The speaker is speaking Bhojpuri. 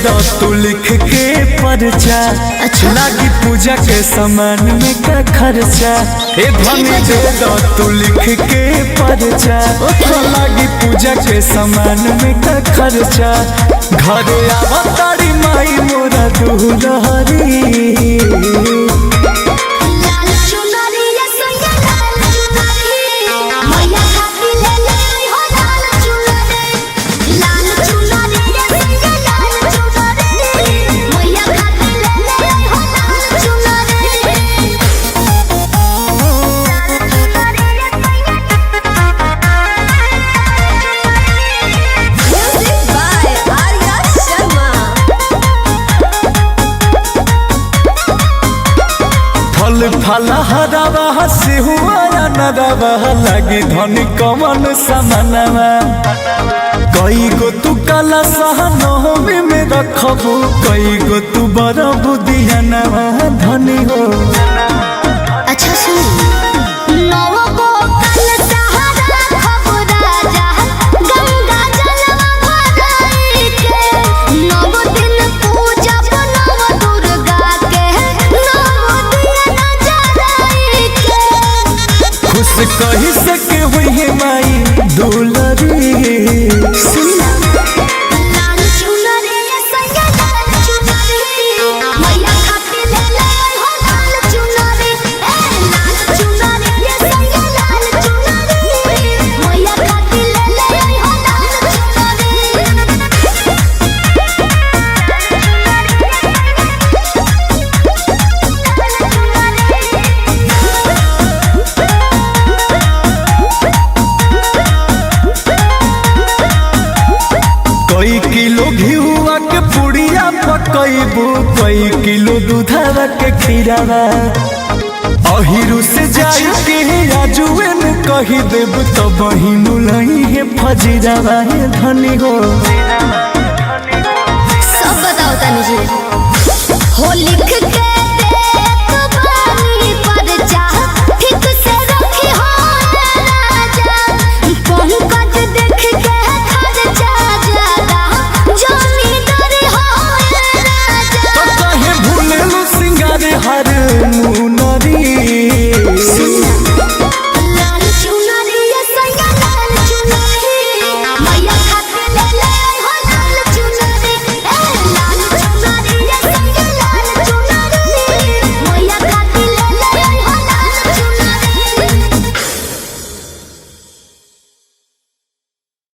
दो तू लिख के पर्चा। अच्छा। लागी पूजा के सामान में का खर्चा। ए धनी दे दो तू लिख के पर्चा। लागी पूजा के सामान में का खर्चा। घरे आवतारी माई मोरा दुलहरी। फल हरावा से हुआ नरवा लगी धनी कमन समानवा। कई गो तू काला सहनो में रखबू कई गो तू बड़ बुधियानवा धनी हो। अच्छा सुन कही सके हुई है माई दुलरी। कई किलो घिउआ के पुड़िया पकैबू कई किलो दूधवा के खीरावा। अहिरू से जाई के आजुएन कही देब तो बहिनु लही है फजीरावा धनी हो। सब बताओ तनी जी।